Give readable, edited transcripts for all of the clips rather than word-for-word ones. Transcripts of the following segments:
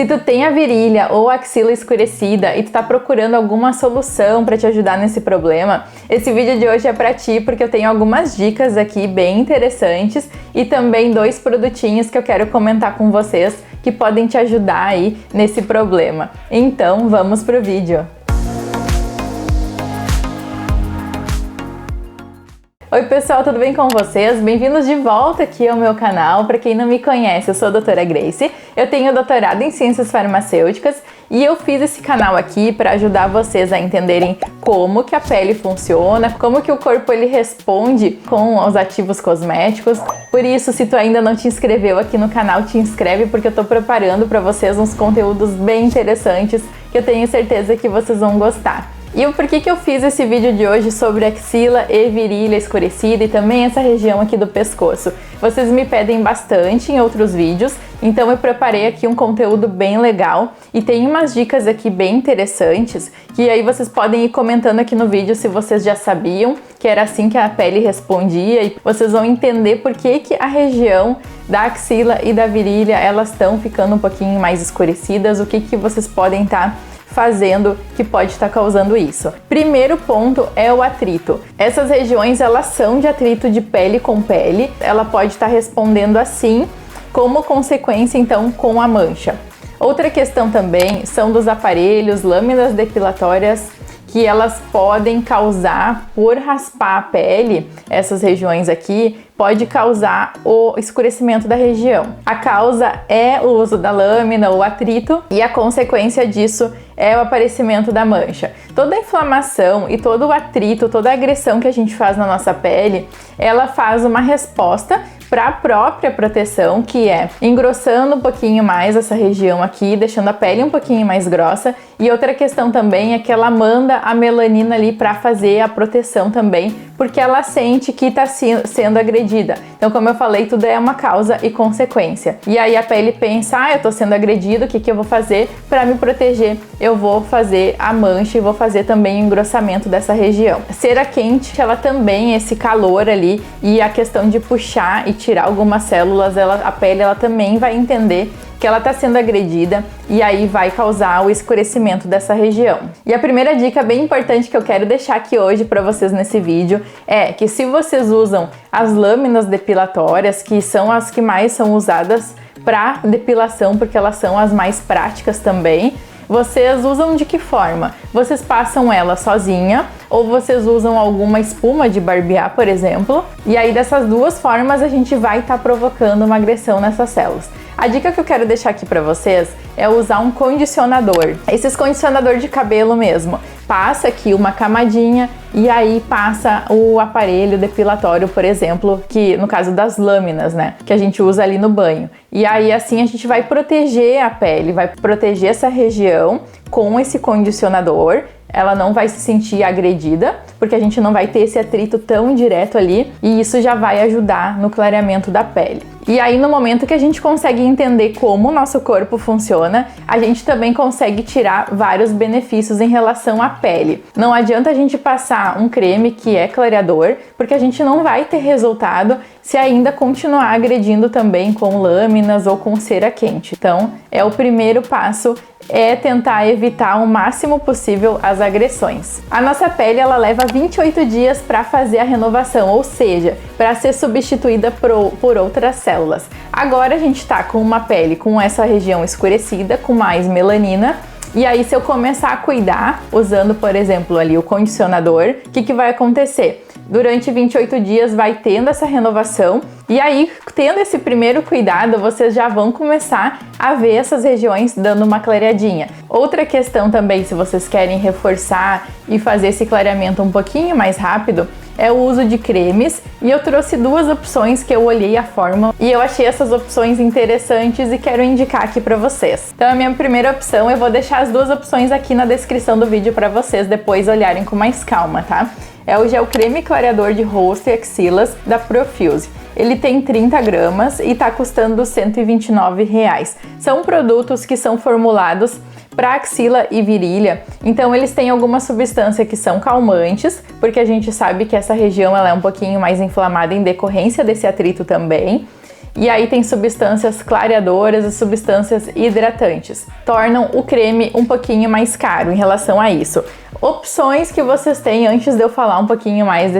Se tu tem a virilha ou a axila escurecida e tu tá procurando alguma solução para te ajudar nesse problema, esse vídeo de hoje é para ti porque eu tenho algumas dicas aqui bem interessantes e também 2 produtinhos que eu quero comentar com vocês que podem te ajudar aí nesse problema. Então, vamos pro vídeo. Oi pessoal, tudo bem com vocês? Bem-vindos de volta aqui ao meu canal. Para quem não me conhece, eu sou a doutora Grace, eu tenho doutorado em Ciências Farmacêuticas e eu fiz esse canal aqui para ajudar vocês a entenderem como que a pele funciona, como que o corpo ele responde com os ativos cosméticos. Por isso, se tu ainda não te inscreveu aqui no canal, te inscreve porque eu tô preparando para vocês uns conteúdos bem interessantes que eu tenho certeza que vocês vão gostar. E o porquê que eu fiz esse vídeo de hoje sobre axila e virilha escurecida e também essa região aqui do pescoço? Vocês me pedem bastante em outros vídeos, então eu preparei aqui um conteúdo bem legal e tem umas dicas aqui bem interessantes que aí vocês podem ir comentando aqui no vídeo se vocês já sabiam que era assim que a pele respondia e vocês vão entender por que a região da axila e da virilha elas estão ficando um pouquinho mais escurecidas, o que vocês podem estar fazendo que pode estar causando isso. Primeiro ponto é o atrito. Essas regiões elas são de atrito de pele com pele, ela pode estar respondendo assim como consequência então com a mancha. Outra questão também são dos aparelhos, lâminas depilatórias que elas podem causar por raspar a pele, essas regiões aqui, pode causar o escurecimento da região. A causa é o uso da lâmina, o atrito, e a consequência disso é o aparecimento da mancha. Toda a inflamação e todo o atrito, toda a agressão que a gente faz na nossa pele, ela faz uma resposta para a própria proteção, que é engrossando um pouquinho mais essa região aqui, deixando a pele um pouquinho mais grossa. E outra questão também é que ela manda a melanina ali para fazer a proteção também, porque ela sente que está sendo agredida. Então, como eu falei, tudo é uma causa e consequência. E aí a pele pensa, eu estou sendo agredido, o que eu vou fazer para me proteger? Eu vou fazer a mancha e vou fazer também o engrossamento dessa região. Cera quente, ela também, esse calor ali e a questão de puxar e tirar algumas células, a pele ela também vai entender que ela está sendo agredida e aí vai causar o escurecimento dessa região. E a primeira dica bem importante que eu quero deixar aqui hoje para vocês nesse vídeo é que se vocês usam as lâminas depilatórias, que são as que mais são usadas para depilação, porque elas são as mais práticas também, vocês usam de que forma? Vocês passam ela sozinha ou vocês usam alguma espuma de barbear, por exemplo, e aí dessas duas formas a gente vai estar provocando uma agressão nessas células. A dica que eu quero deixar aqui para vocês é usar um condicionador. Esses condicionador de cabelo mesmo. Passa aqui uma camadinha e aí passa o aparelho depilatório, por exemplo, que no caso das lâminas, né, que a gente usa ali no banho. E aí assim a gente vai proteger a pele, vai proteger essa região com esse condicionador. Ela não vai se sentir agredida, porque a gente não vai ter esse atrito tão direto ali, e isso já vai ajudar no clareamento da pele. E aí, no momento que a gente consegue entender como o nosso corpo funciona, a gente também consegue tirar vários benefícios em relação à pele. Não adianta a gente passar um creme que é clareador, porque a gente não vai ter resultado se ainda continuar agredindo também com lâminas ou com cera quente. Então, é o primeiro passo, é tentar evitar o máximo possível as agressões. A nossa pele ela leva 28 dias para fazer a renovação, ou seja, para ser substituída por outras células. Agora a gente está com uma pele com essa região escurecida, com mais melanina. E aí, se eu começar a cuidar, usando, por exemplo, ali o condicionador, o que vai acontecer? Durante 28 dias vai tendo essa renovação e aí, tendo esse primeiro cuidado, vocês já vão começar a ver essas regiões dando uma clareadinha. Outra questão também, se vocês querem reforçar e fazer esse clareamento um pouquinho mais rápido, é o uso de cremes, e eu trouxe 2 opções que eu olhei a fórmula e eu achei essas opções interessantes e quero indicar aqui para vocês. Então a minha primeira opção, eu vou deixar as 2 opções aqui na descrição do vídeo para vocês depois olharem com mais calma, tá? É o gel creme clareador de rosto e axilas da Profuse. Ele tem 30 gramas e tá custando R$ 129. São produtos que são formulados para axila e virilha, então eles têm alguma substância que são calmantes, porque a gente sabe que essa região ela é um pouquinho mais inflamada em decorrência desse atrito também. e aí tem substâncias clareadoras e substâncias hidratantes. Tornam o creme um pouquinho mais caro em relação a isso. Opções que vocês têm, antes de eu falar um pouquinho mais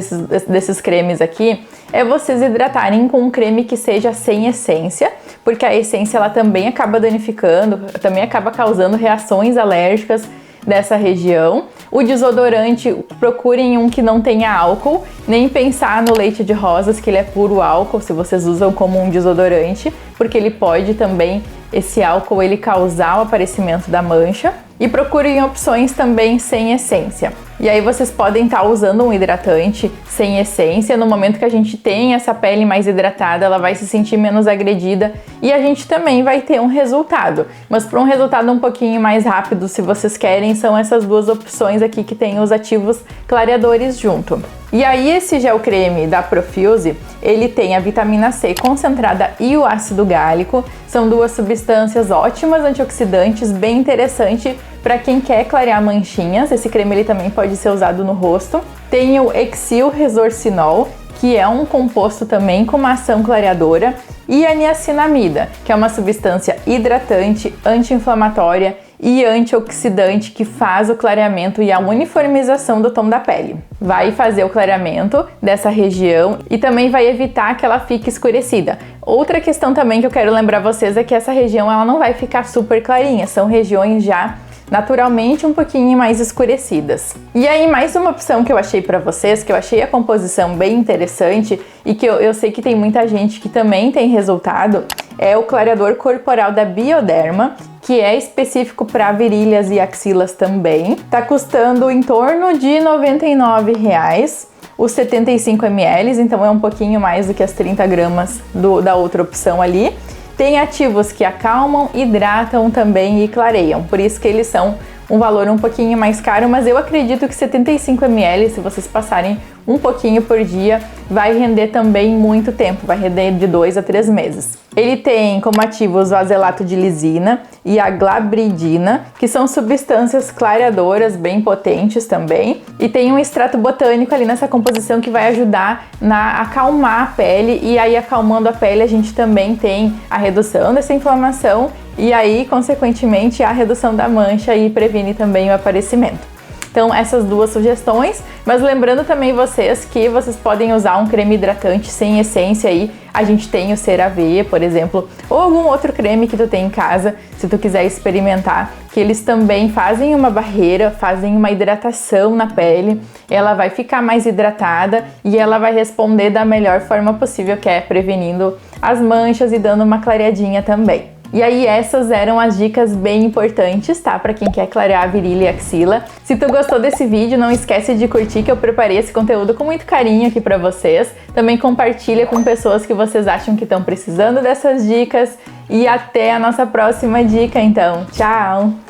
desses cremes aqui, é vocês hidratarem com um creme que seja sem essência, porque a essência ela também acaba danificando, também acaba causando reações alérgicas dessa região. O desodorante, procurem um que não tenha álcool, nem pensar no leite de rosas, que ele é puro álcool, se vocês usam como um desodorante, porque ele pode também, esse álcool, ele causar o aparecimento da mancha. E procurem opções também sem essência. E aí vocês podem estar usando um hidratante sem essência. No momento que a gente tem essa pele mais hidratada, ela vai se sentir menos agredida e a gente também vai ter um resultado. Mas para um resultado um pouquinho mais rápido, se vocês querem, são essas duas opções aqui que tem os ativos clareadores junto. E aí esse gel creme da Profuse, ele tem a vitamina C concentrada e o ácido gálico. São duas substâncias ótimas, antioxidantes, bem interessante para quem quer clarear manchinhas. Esse creme ele também pode ser usado no rosto. Tem o Exil Resorcinol, que é um composto também com uma ação clareadora, e a niacinamida, que é uma substância hidratante, anti-inflamatória e antioxidante que faz o clareamento e a uniformização do tom da pele. Vai fazer o clareamento dessa região e também vai evitar que ela fique escurecida. Outra questão também que eu quero lembrar vocês é que essa região ela não vai ficar super clarinha, são regiões já naturalmente um pouquinho mais escurecidas. E aí mais uma opção que eu achei para vocês, que eu achei a composição bem interessante e que eu sei que tem muita gente que também tem resultado, é o clareador corporal da Bioderma, que é específico para virilhas e axilas também. Tá custando em torno de R$ 99,00 os 75 ml, então é um pouquinho mais do que as 30 gramas da outra opção ali. Tem ativos que acalmam, hidratam também e clareiam, por isso que eles são um valor um pouquinho mais caro, mas eu acredito que 75 ml, se vocês passarem um pouquinho por dia, vai render também muito tempo, vai render de 2 a 3 meses. Ele tem como ativos o azelato de lisina e a glabridina, que são substâncias clareadoras bem potentes também, e tem um extrato botânico ali nessa composição que vai ajudar a acalmar a pele, e aí acalmando a pele a gente também tem a redução dessa inflamação e aí, consequentemente, a redução da mancha e previne também o aparecimento. Então, essas duas sugestões, mas lembrando também vocês que vocês podem usar um creme hidratante sem essência aí. A gente tem o CeraVe, por exemplo, ou algum outro creme que tu tem em casa, se tu quiser experimentar, que eles também fazem uma barreira, fazem uma hidratação na pele, ela vai ficar mais hidratada e ela vai responder da melhor forma possível, que é prevenindo as manchas e dando uma clareadinha também. E aí essas eram as dicas bem importantes, tá? Pra quem quer clarear a virilha e axila. Se tu gostou desse vídeo, não esquece de curtir, que eu preparei esse conteúdo com muito carinho aqui pra vocês. Também compartilha com pessoas que vocês acham que estão precisando dessas dicas. E até a nossa próxima dica, então. Tchau!